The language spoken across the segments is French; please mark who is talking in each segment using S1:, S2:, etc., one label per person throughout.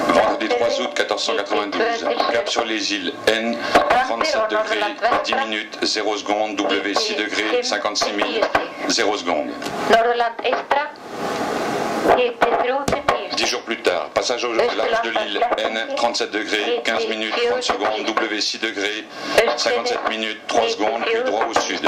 S1: Vendredi 3 août 1492, cap sur les îles N, 37 degrés, 10 minutes, 0 secondes, W 6 degrés, 56 000, 0 secondes. 10 jours plus tard, passage au large de l'île N, 37 degrés, 15 minutes, 30 secondes, W 6 degrés, 57 minutes, 3 secondes, puis droit au sud.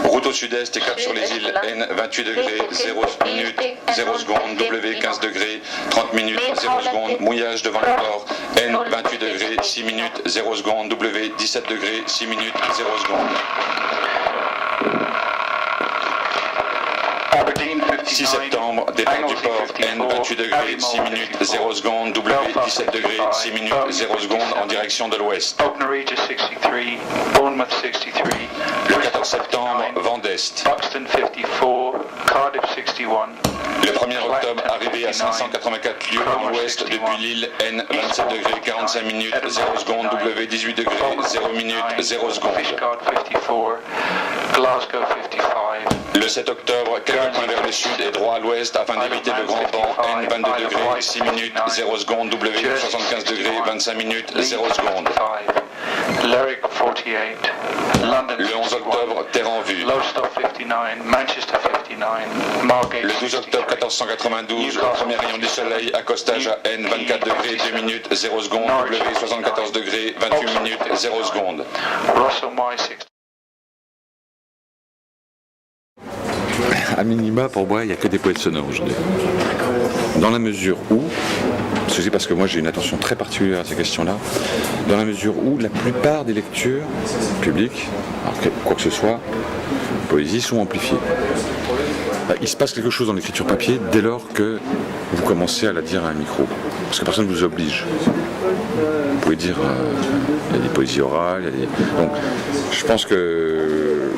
S1: Route au sud-est et cap sur les îles N, 28 degrés, 0 minutes, 0 secondes, W 15 degrés, 30 minutes, 0 secondes, mouillage devant le port, N, 28 degrés, 6 minutes, 0 secondes, W 17 degrés, 6 minutes, 0 secondes. 6 septembre, départ du port, N, 28 degrés, 6 minutes, 0 secondes, W, 17 degrés, 6 minutes, 0 secondes, en direction de l'ouest. Le 14 septembre, vent d'est. Le 1er octobre, arrivé à 584 lieues en ouest depuis l'île N, 27 degrés, 45 minutes, 0 secondes, W, 18 degrés, 0 minutes, 0 secondes. Le 7 octobre, quelques points vers le sud et droit à l'ouest afin d'éviter le grand vent, N, 22 degrés, 6 minutes, 0 secondes, W, 75 degrés, 25 minutes, 0 secondes. Le 11 octobre, terre en vue. Le 12 octobre 1492, premier rayon du soleil, accostage à N, 24 degrés, 2 minutes, 0 secondes, W, 74 degrés, 28 minutes, 0 secondes.
S2: À minima, pour moi, il n'y a que des poètes sonores aujourd'hui. Dans la mesure où, c'est parce que moi j'ai une attention très particulière à ces questions-là, dans la mesure où la plupart des lectures publiques, quoi que ce soit, poésie, sont amplifiées. Il se passe quelque chose dans l'écriture papier dès lors que vous commencez à la dire à un micro. Parce que personne ne vous oblige. Vous pouvez dire, il y a des poésies orales, donc je pense que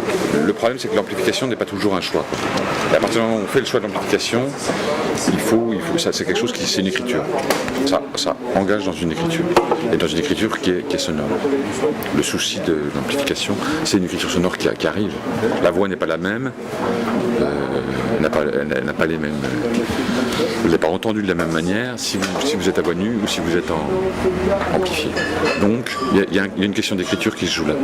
S2: le problème c'est que l'amplification n'est pas toujours un choix. Et à partir du moment où on fait le choix de l'amplification, ça c'est quelque chose qui, c'est une écriture. Ça engage dans une écriture. Et dans une écriture qui est sonore. Le souci de l'amplification, c'est une écriture sonore qui arrive. La voix n'est pas la même. Elle n'a pas les mêmes. Vous n'avez pas entendu de la même manière si vous êtes à voix nue ou si vous êtes amplifié. Donc il y a une question d'écriture qui se joue là.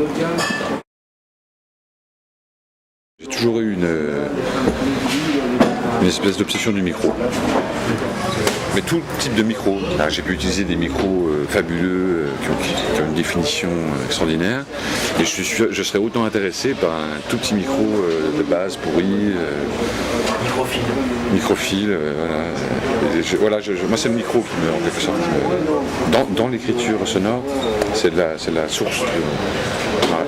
S2: J'ai toujours eu une espèce d'obsession du micro. Mais tout type de micro. J'ai pu utiliser des micros fabuleux qui ont une définition extraordinaire. Et je serais autant intéressé par un tout petit micro de base pourri. Microphile, voilà. Moi c'est le micro qui me, en quelque sorte, dans l'écriture sonore, c'est la source de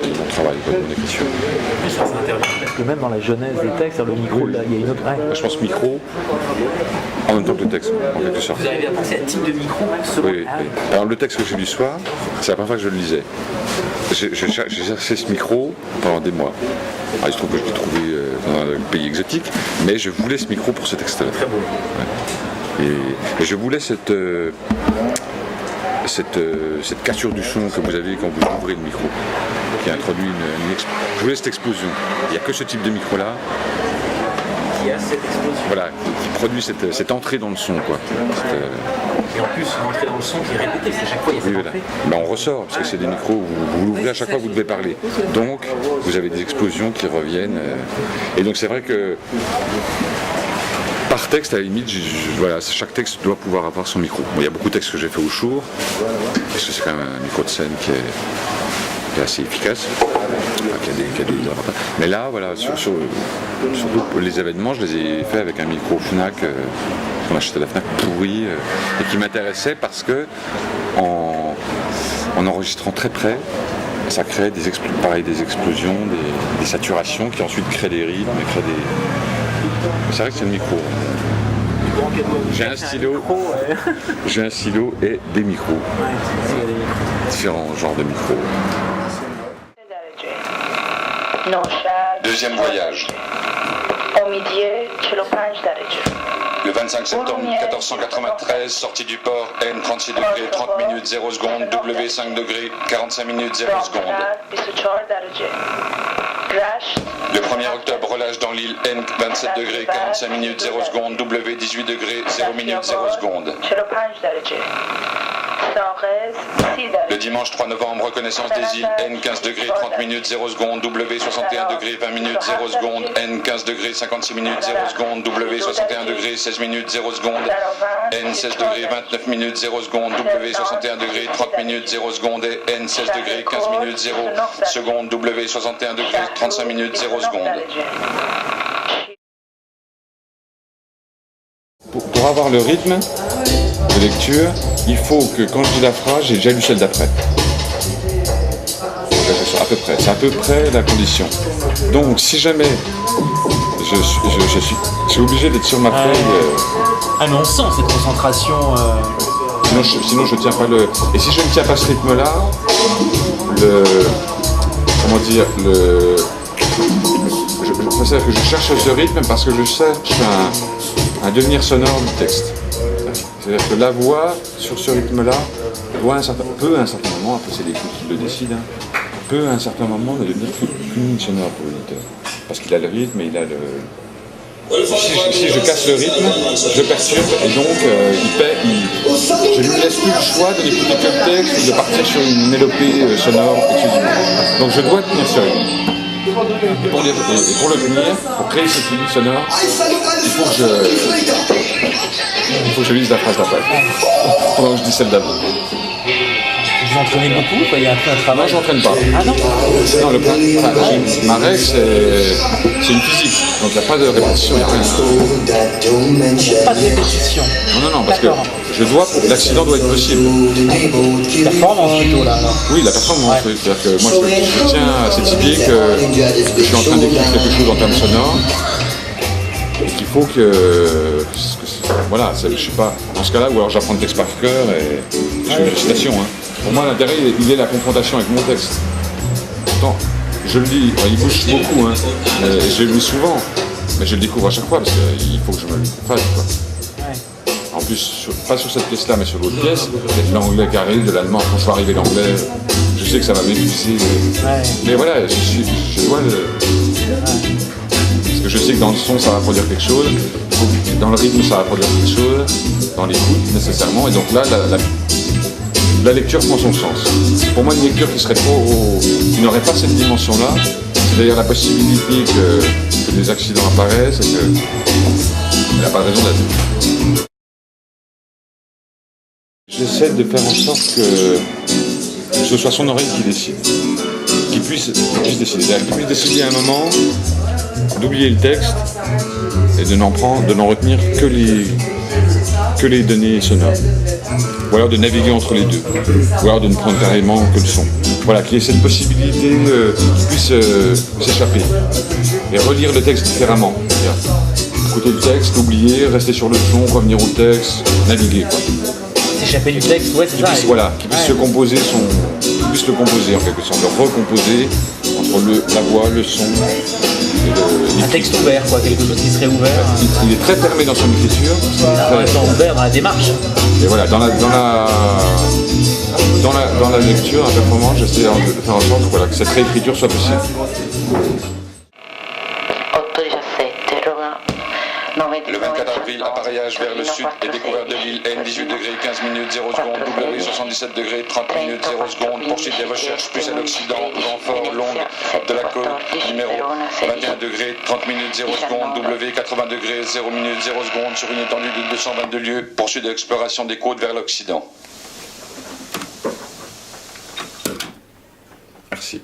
S2: mon travail, de mon écriture.
S3: Parce que même dans la genèse des textes, le micro, là, il y a une autre règle.
S2: Je pense micro en même temps que le texte, en quelque sorte.
S3: Vous arrivez à penser à un type de micro
S2: Oui. Alors le texte que j'ai lu ce soir, c'est la première fois que je le lisais. J'ai cherché ce micro pendant des mois. Alors, il se trouve que je l'ai trouvé dans un pays exotique, mais je voulais ce micro pour ce texte-là. Très beau. Ouais. Et je voulais cette cassure du son que vous avez quand vous ouvrez le micro, qui introduit je voulais cette explosion. Il n'y a que ce type de micro-là.
S3: Qui a cette explosion.
S2: Voilà, qui produit cette entrée dans le son, quoi.
S3: Et en plus, l'entrée dans le son qui est répétée, c'est chaque fois il y a cette entrée.
S2: Ben, on ressort, parce que c'est des micros, vous l'ouvrez à chaque fois que vous devez parler. Donc, vous avez des explosions qui reviennent. Et donc, c'est vrai que par texte, à la limite, chaque texte doit pouvoir avoir son micro. Bon, il y a beaucoup de textes que j'ai fait au Chour, parce que c'est quand même un micro de scène qui est assez efficace, qui a des avantages. Mais là, voilà, surtout les événements, je les ai faits avec un micro Fnac, qu'on achetait à la Fnac, pourri, et qui m'intéressait parce que, en enregistrant très près, ça crée des explosions, des saturations qui ensuite créent des rythmes, C'est vrai que c'est le micro. J'ai un stylo et des micros. Différents genres de micros. Deuxième voyage. Le 25 septembre 1493, sortie du port, N 36 degrés, 30 minutes, 0 secondes, W 5 degrés, 45 minutes, 0 secondes.
S1: Le 1er octobre, relâche dans l'île N 27 degrés 45 minutes 0 secondes, W 18 degrés 0 minutes 0 secondes. Le dimanche 3 novembre, reconnaissance des îles N 15 degrés 30 minutes 0 secondes, W 61 degrés 20 minutes 0 secondes, N 15 degrés 56 minutes 0 secondes, W 61 degrés 16 minutes 0 secondes, N 16 degrés 29 minutes 0 secondes, W 61 degrés 30 minutes 0 secondes et N 16 degrés 15 minutes 0 secondes, W 61 degrés 35 minutes 0 secondes.
S2: Pour avoir le rythme de lecture, il faut que quand je dis la phrase, j'ai déjà lu celle d'après. À peu près. C'est à peu près la condition. Donc si jamais je suis obligé d'être sur ma feuille.
S3: Ah mais on sent cette concentration.
S2: Sinon je tiens pas le. Et si je ne tiens pas ce rythme-là, c'est-à-dire que je cherche ce rythme parce que je cherche un devenir sonore du texte. C'est-à-dire que la voix, sur ce rythme-là, peut à un certain moment, après c'est l'écoute qui le décide, peut à un certain moment devenir qu'une sonore pour l'auditeur. Parce qu'il a le rythme et il a le... Si je casse le rythme, je perturbe et donc je ne lui laisse plus le choix de n'écouter que le texte ou de partir sur une mélopée sonore exclusivement. Donc je dois tenir ce rythme. Et pour le tenir, pour créer cette ligne sonore, il faut que je lise la phrase d'après. Pendant que je dis celle d'avant.
S3: Vous entraînez beaucoup, il y a un travail.
S2: Non, je n'entraîne pas.
S3: Ah non.
S2: Non, ma règle, c'est une physique. Donc il n'y a pas de répétition, il n'y a rien.
S3: Pas de répétition.
S2: Non, parce que l'accident doit être possible.
S3: Performance plutôt là. Alors.
S2: Oui, la performance, oui. C'est-à-dire que moi je tiens à cette idée que je suis en train d'écrire quelque chose en termes sonores et qu'il faut que voilà, je sais pas, dans ce cas-là, ou alors j'apprends le texte par cœur et je fais une récitation. Pour moi, l'intérêt, il est la confrontation avec mon texte. Pourtant, je le lis, il bouge beaucoup, et je le lis souvent, mais je le découvre à chaque fois parce qu'il faut que je me le fasse. En plus, pas sur cette pièce-là, mais sur l'autre pièce, il y a de l'anglais qui arrive, de l'allemand. Quand je vais arriver l'anglais, je sais que ça va m'épuiser. Mais voilà, je dois le... Parce que je sais que dans le son, ça va produire quelque chose, dans le rythme, ça va produire quelque chose, dans l'écoute, nécessairement. Et donc là, la lecture prend son sens. Pour moi, une lecture qui n'aurait pas cette dimension-là, c'est d'ailleurs la possibilité que des accidents apparaissent et qu'il n'y a pas de raison d'être. J'essaie de faire en sorte que ce soit son oreille qui décide, qu'il puisse décider. Qu'il puisse décider à un moment d'oublier le texte et de n'en retenir que les données sonores. Ou alors de naviguer entre les deux, ou alors de ne prendre carrément que le son. Voilà, qu'il y ait cette possibilité qu'il puisse s'échapper et relire le texte différemment. Écouter le texte, l'oublier, rester sur le son, revenir au texte, naviguer.
S3: S'échapper du texte, ouais, c'est ça.
S2: Qu'il puisse le composer en quelque sorte, le recomposer entre la voix, le son.
S3: Un texte ouvert, quelque chose qui serait ouvert.
S2: Il est très fermé dans son écriture.
S3: Ouvert dans la démarche.
S2: Et voilà, dans la lecture, la performance, j'essaie de faire en sorte que cette réécriture soit possible. Le 24 avril, appareillage vers le sud et découverte de l'île N 18 degrés 15 minutes 0 secondes, W 77 degrés 30 minutes 0 secondes, poursuite des recherches plus à l'Occident, vent fort, longue de la côte, numéro 21 degrés 30 minutes 0 secondes, W 80 degrés 0 minutes 0 secondes sur une étendue de 222 lieues, poursuite de l'exploration des côtes vers l'Occident. Merci.